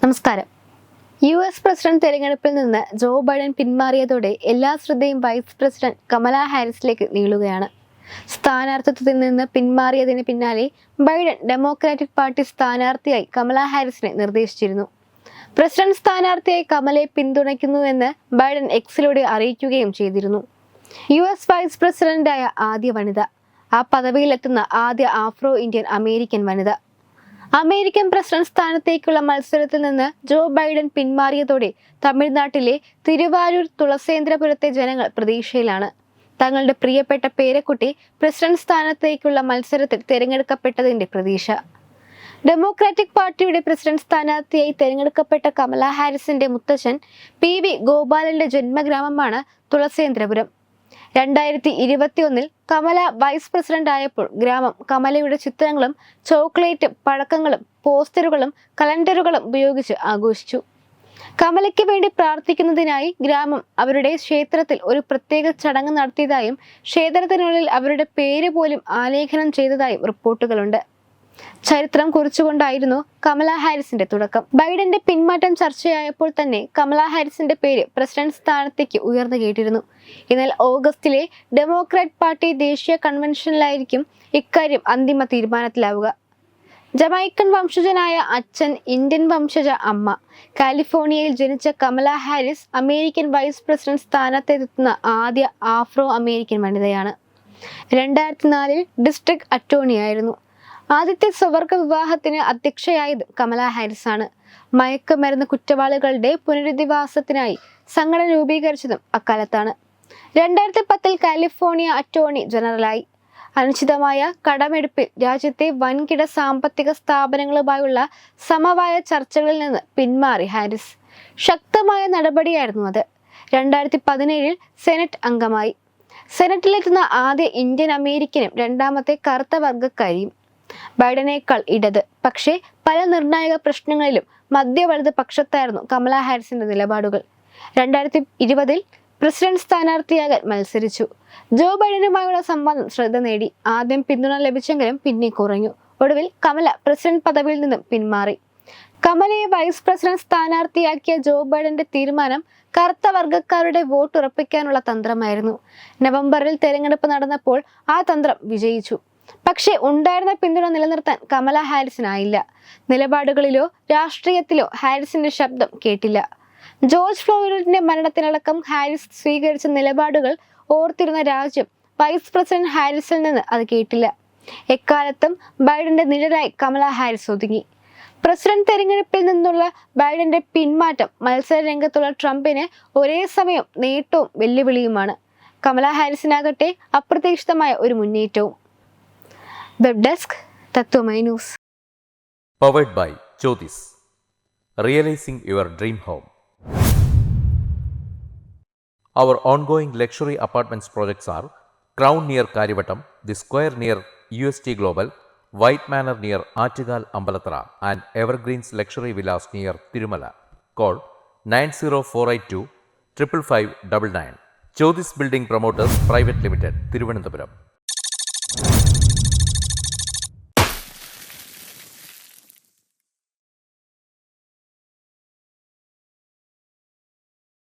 നമസ്കാരം. US president തെരഞ്ഞെടുപ്പിൽ നിന്ന് ജോ ബൈഡൻ പിന്മാറിയതോടെ എല്ലാ ശ്രദ്ധയും വൈസ് പ്രസിഡന്റ് കമലാ ഹാരിസിലേക്ക് നീളുകയാണ്. സ്ഥാനാർത്ഥിത്വത്തിൽ നിന്ന് പിന്മാറിയതിന് പിന്നാലെ ബൈഡൻ ഡെമോക്രാറ്റിക് പാർട്ടി സ്ഥാനാർത്ഥിയായി കമലാ ഹാരിസിനെ നിർദ്ദേശിച്ചിരുന്നു. പ്രസിഡന്റ് സ്ഥാനാർത്ഥിയായി കമലയെ പിന്തുണയ്ക്കുന്നുവെന്ന് ബൈഡൻ എക്സിലൂടെ അറിയിക്കുകയും ചെയ്തിരുന്നു. US വൈസ് പ്രസിഡന്റായ ആദ്യ വനിത, ആ പദവിയിലെത്തുന്ന ആദ്യ ആഫ്രോ ഇന്ത്യൻ അമേരിക്കൻ വനിത. അമേരിക്കൻ പ്രസിഡന്റ് സ്ഥാനത്തേക്കുള്ള മത്സരത്തിൽ നിന്ന് ജോ ബൈഡൻ പിന്മാറിയതോടെ തമിഴ്നാട്ടിലെ തിരുവാരൂർ തുളസേന്ദ്രപുരത്തെ ജനങ്ങൾ പ്രതീക്ഷയിലാണ്. തങ്ങളുടെ പ്രിയപ്പെട്ട പേരക്കുട്ടി പ്രസിഡന്റ് സ്ഥാനത്തേക്കുള്ള മത്സരത്തിൽ തിരഞ്ഞെടുക്കപ്പെട്ടതിന്റെ പ്രതീക്ഷ. ഡെമോക്രാറ്റിക് പാർട്ടിയുടെ പ്രസിഡന്റ് സ്ഥാനാർത്ഥിയായി തിരഞ്ഞെടുക്കപ്പെട്ട കമലാ ഹാരിസിന്റെ മുത്തച്ഛൻ PV ഗോപാലന്റെ ജന്മഗ്രാമമാണ് തുളസേന്ദ്രപുരം. 2021 കമല വൈസ് പ്രസിഡന്റ് ആയപ്പോൾ ഗ്രാമം കമലയുടെ ചിത്രങ്ങളും ചോക്ലേറ്റും പഴക്കങ്ങളും പോസ്റ്ററുകളും കലണ്ടറുകളും ഉപയോഗിച്ച് ആഘോഷിച്ചു. കമലയ്ക്ക് വേണ്ടി പ്രാർത്ഥിക്കുന്നതിനായി ഗ്രാമം അവരുടെ ക്ഷേത്രത്തിൽ ഒരു പ്രത്യേക ചടങ്ങ് നടത്തിയതായും ക്ഷേത്രത്തിനുള്ളിൽ അവരുടെ പേര് പോലും ആലേഖനം ചെയ്തതായും റിപ്പോർട്ടുകളുണ്ട്. ചരിത്രം കുറിച്ചുകൊണ്ടായിരുന്നു കമലാ ഹാരിസിന്റെ തുടക്കം. ബൈഡന്റെ പിന്മാറ്റം ചർച്ചയായപ്പോൾ തന്നെ കമലാ ഹാരിസിന്റെ പേര് പ്രസിഡന്റ് സ്ഥാനത്തേക്ക് ഉയർന്നു കേട്ടിരുന്നു. എന്നാൽ ഓഗസ്റ്റിലെ ഡെമോക്രാറ്റ് പാർട്ടി ദേശീയ കൺവെൻഷനിലായിരിക്കും ഇക്കാര്യം അന്തിമ തീരുമാനത്തിലാവുക. ജമൈക്കൻ വംശജനായ അച്ഛൻ, ഇന്ത്യൻ വംശജ അമ്മ, കാലിഫോർണിയയിൽ ജനിച്ച Kamala Harris American vice president സ്ഥാനത്തെത്തുന്ന ആദ്യ ആഫ്രോ അമേരിക്കൻ വനിതയാണ്. 2004 ഡിസ്ട്രിക്ട് അറ്റോർണിയായിരുന്നു. ആദ്യത്തെ സ്വവർഗ വിവാഹത്തിന് അധ്യക്ഷയായത് കമലാ ഹാരിസ് ആണ്. മയക്കുമരുന്ന് കുറ്റവാളികളുടെ പുനരധിവാസത്തിനായി സംഘടന രൂപീകരിച്ചതും അക്കാലത്താണ്. 2010 കാലിഫോർണിയ അറ്റോർണി ജനറലായി. അനിശ്ചിതമായ കടമെടുപ്പിൽ രാജ്യത്തെ വൻകിട സാമ്പത്തിക സ്ഥാപനങ്ങളുമായുള്ള സമവായ ചർച്ചകളിൽ നിന്ന് പിന്മാറി ഹാരിസ്. ശക്തമായ നടപടിയായിരുന്നു അത്. 2017 സെനറ്റ് അംഗമായി. സെനറ്റിലെത്തുന്ന ആദ്യ ഇന്ത്യൻ അമേരിക്കനും രണ്ടാമത്തെ കറുത്ത വർഗക്കാരിയും. ബൈഡനേക്കാൾ ഇടത്, പക്ഷേ പല നിർണായക പ്രശ്നങ്ങളിലും മധ്യവലത് പക്ഷത്തായിരുന്നു കമലാ ഹാരിസിന്റെ നിലപാടുകൾ. 2020 പ്രസിഡന്റ് സ്ഥാനാർത്ഥിയാകാൻ മത്സരിച്ചു. ജോ ബൈഡനുമായുള്ള സംവാദം ശ്രദ്ധ നേടി. ആദ്യം പിന്തുണ ലഭിച്ചെങ്കിലും പിന്നെ കുറഞ്ഞു. ഒടുവിൽ കമല പ്രസിഡന്റ് പദവിയിൽ നിന്നും പിന്മാറി. കമലയെ വൈസ് പ്രസിഡന്റ് സ്ഥാനാർത്ഥിയാക്കിയ ജോ ബൈഡന്റെ തീരുമാനം കറുത്ത വർഗക്കാരുടെ വോട്ട് ഉറപ്പിക്കാനുള്ള തന്ത്രമായിരുന്നു. നവംബറിൽ തെരഞ്ഞെടുപ്പ് നടന്നപ്പോൾ ആ തന്ത്രം വിജയിച്ചു. പക്ഷേ ഉണ്ടായിരുന്ന പിന്തുണ നിലനിർത്താൻ കമലാ ഹാരിസിനായില്ല. നിലപാടുകളിലോ രാഷ്ട്രീയത്തിലോ ഹാരിസിന്റെ ശബ്ദം കേട്ടില്ല. ജോർജ് ഫ്ലോയ്ഡിന്റെ മരണത്തിനടക്കം ഹാരിസ് സ്വീകരിച്ച നിലപാടുകൾ ഓർത്തിരുന്ന രാജ്യം വൈസ് പ്രസിഡന്റ് ഹാരിസിൽ നിന്ന് അത് കേട്ടില്ല. എക്കാലത്തും ബൈഡന്റെ നിഴലായി കമലാ ഹാരിസ് ഒതുങ്ങി. പ്രസിഡന്റ് തെരഞ്ഞെടുപ്പിൽ നിന്നുള്ള ബൈഡന്റെ പിന്മാറ്റം മത്സര രംഗത്തുള്ള ട്രംപിന് ഒരേ സമയം നേട്ടവും വെല്ലുവിളിയുമാണ്. കമലാ ഹാരിസിനാകട്ടെ അപ്രതീക്ഷിതമായ ഒരു മുന്നേറ്റവും. വെബ് ഡെസ്ക് തത്വമൈ news. Powered by Jyotis. Realizing your dream home. Our ongoing luxury apartments projects are Crown near Karivattam, The Square near UST Global, White Manor near Aattugal Ambalathara, and Evergreens Luxury Villas near Tirumala. Call 90482 55599. Jyotis Building Promoters Private Limited, Thiruvananthapuram.